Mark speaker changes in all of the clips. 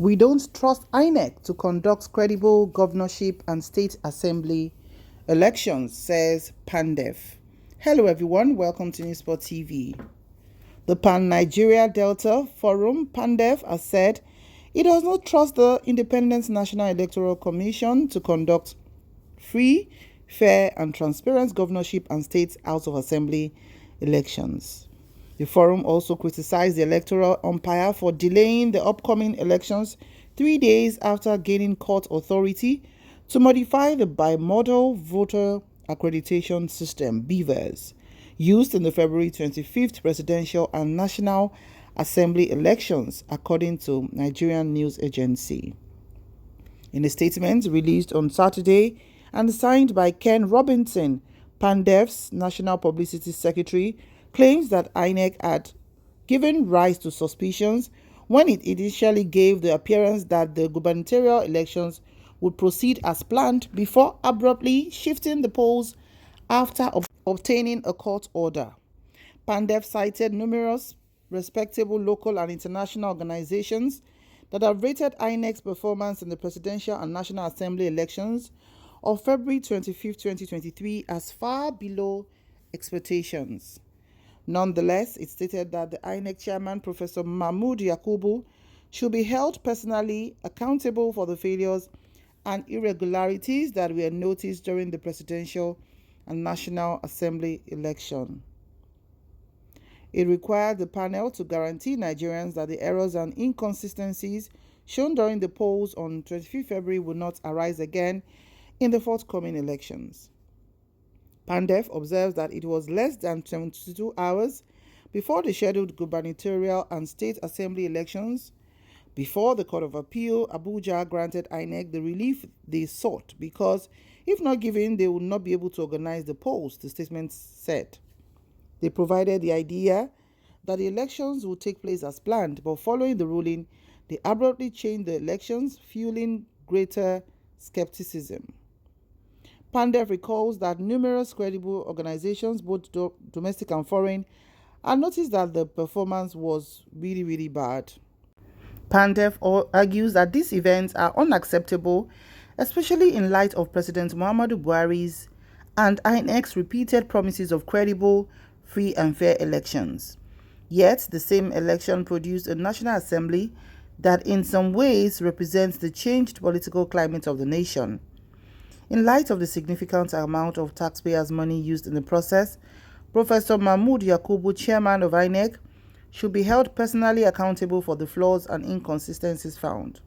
Speaker 1: We don't trust Inec to conduct credible governorship and state assembly elections, says Pandef. Hello everyone, welcome to Newsport TV. The Pan-Nigeria Delta Forum, Pandef, has said it does not trust the Independent National Electoral Commission to conduct free, fair and transparent governorship and state House of Assembly elections. The forum also criticized the electoral umpire for delaying the upcoming elections 3 days after gaining court authority to modify the bimodal voter accreditation system (BVAS) used in the February 25th presidential and National Assembly elections, according to Nigerian news agency. In a statement released on Saturday and signed by Ken Robinson, Pandef's National Publicity Secretary, claims that Inec had given rise to suspicions when it initially gave the appearance that the gubernatorial elections would proceed as planned before abruptly shifting the polls after obtaining a court order. Pandef cited numerous respectable local and international organizations that have rated Inec's performance in the presidential and National Assembly elections of February 25, 2023 as far below expectations. Nonetheless, it stated that the Inec chairman, Professor Mahmood Yakubu, should be held personally accountable for the failures and irregularities that were noticed during the presidential and National Assembly election. It required the panel to guarantee Nigerians that the errors and inconsistencies shown during the polls on 25 February will not arise again in the forthcoming elections. Pandef observes that it was less than 72 hours before the scheduled gubernatorial and state assembly elections before the Court of Appeal, Abuja, granted Inec the relief they sought because, if not given, they would not be able to organize the polls, the statement said. They provided the idea that the elections would take place as planned, but following the ruling, they abruptly changed the elections, fueling greater skepticism. Pandef recalls that numerous credible organizations, both domestic and foreign, had noticed that the performance was really bad. Pandef argues that these events are unacceptable, especially in light of President Muhammadu Buhari's and INEC's repeated promises of credible, free and fair elections. Yet, the same election produced a National Assembly that in some ways represents the changed political climate of the nation. In light of the significant amount of taxpayers' money used in the process, Professor Mahmood Yakubu, chairman of Inec, should be held personally accountable for the flaws and inconsistencies found.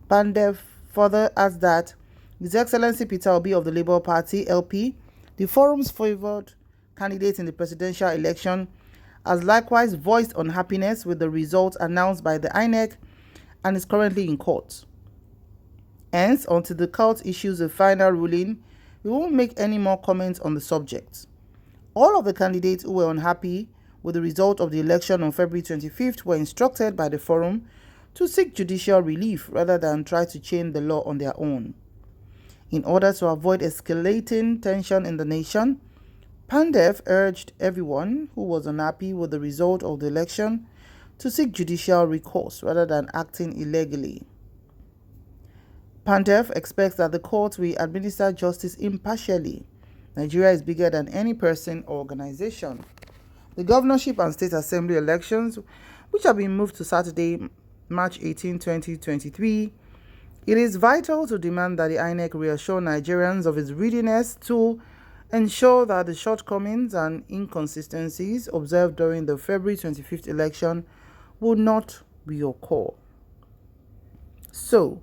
Speaker 1: Pandef further adds that His Excellency Peter Obi of the Labour Party, LP, the forum's favored candidate in the presidential election, has likewise voiced unhappiness with the results announced by the INEC and is currently in court. Hence, until the court issues a final ruling, we won't make any more comments on the subject. All of the candidates who were unhappy with the result of the election on February 25th were instructed by the forum to seek judicial relief rather than try to change the law on their own. In order to avoid escalating tension in the nation, Pandef urged everyone who was unhappy with the result of the election to seek judicial recourse rather than acting illegally. Pandef expects that the court will administer justice impartially. Nigeria is bigger than any person or organization. The governorship and state assembly elections, which have been moved to Saturday, March 18, 2023, it is vital to demand that the INEC reassure Nigerians of its readiness to ensure that the shortcomings and inconsistencies observed during the February 25th election will not reoccur. So,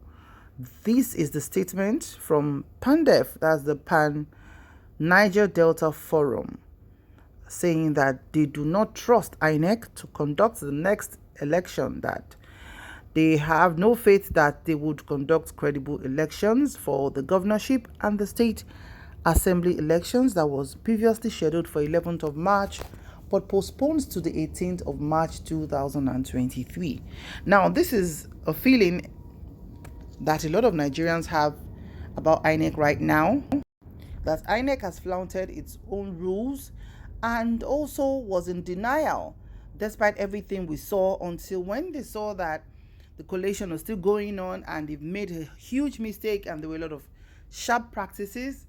Speaker 1: this is the statement from Pandef, that's the Pan-Niger Delta Forum, saying that they do not trust INEC to conduct the next election, that they have no faith that they would conduct credible elections for the governorship and the state assembly elections that was previously scheduled for 11th of March but postponed to the 18th of March 2023. Now, this is a feeling that a lot of Nigerians have about INEC right now, that INEC has flouted its own rules and also was in denial despite everything we saw, until when they saw that the collation was still going on and they've made a huge mistake and there were a lot of sharp practices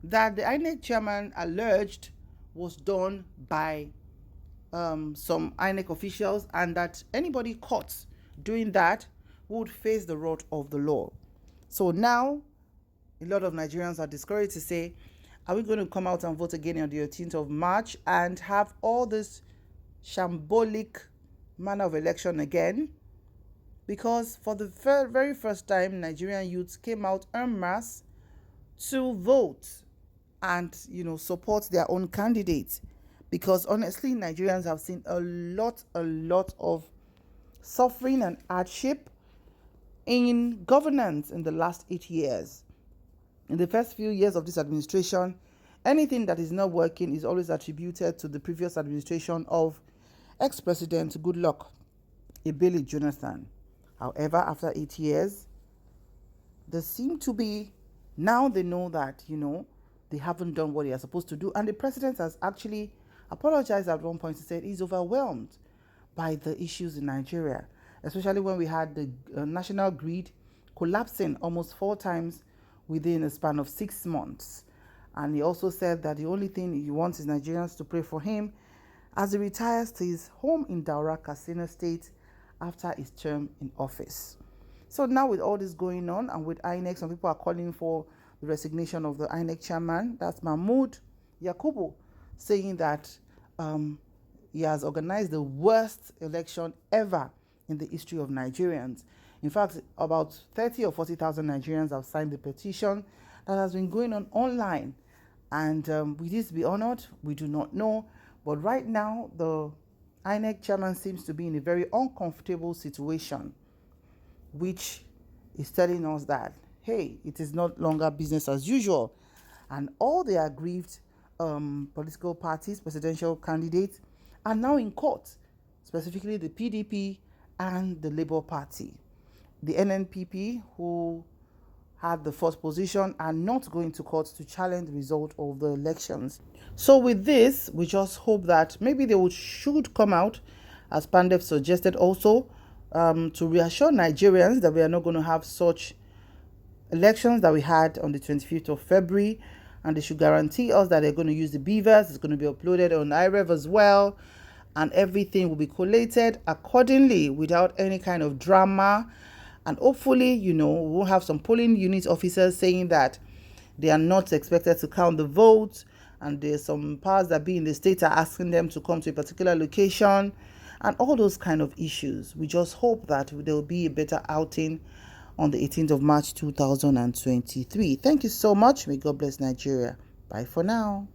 Speaker 1: that the INEC chairman alleged was done by some INEC officials, and that anybody caught doing that would face the wrath of the law. So now a lot of Nigerians are discouraged to say, are we going to come out and vote again on the 18th of March and have all this shambolic manner of election again? Because for the very first time, Nigerian youths came out en masse to vote and, support their own candidates. Because honestly, Nigerians have seen a lot of suffering and hardship in governance in the last 8 years. In the first few years of this administration, anything that is not working is always attributed to the previous administration of ex-president Goodluck Ebele Jonathan. However, after 8 years, there seem to be, now they know that, they haven't done what they are supposed to do. And the president has actually apologized at one point. He said he's overwhelmed by the issues in Nigeria, especially when we had the national grid collapsing almost 4 times within a span of 6 months. And he also said that the only thing he wants is Nigerians to pray for him as he retires to his home in Daura, Katsina State, after his term in office. So now with all this going on and with INEC, some people are calling for the resignation of the INEC chairman, that's Mahmoud Yakubu, saying that he has organized the worst election ever in the history of Nigerians. In fact, about 30 or 40,000 Nigerians have signed the petition that has been going on online. And will this be honored? We do not know. But right now, the INEC chairman seems to be in a very uncomfortable situation, which is telling us that, hey, it is not longer business as usual. And all the aggrieved political parties, presidential candidates, are now in court, specifically the PDP and the Labour Party. The NNPP, who had the first position, are not going to court to challenge the result of the elections. So with this, we just hope that maybe they should come out, as Pandef suggested also, to reassure Nigerians that we are not going to have such elections that we had on the 25th of February, and they should guarantee us that they're going to use the beavers. It's going to be uploaded on iRev as well, and everything will be collated accordingly without any kind of drama. And hopefully, we'll have some polling unit officers saying that they are not expected to count the votes, and there's some powers that be in the state are asking them to come to a particular location, and all those kind of issues. We just hope that there will be a better outing on the 18th of March 2023. Thank you so much. May God bless Nigeria. Bye for now.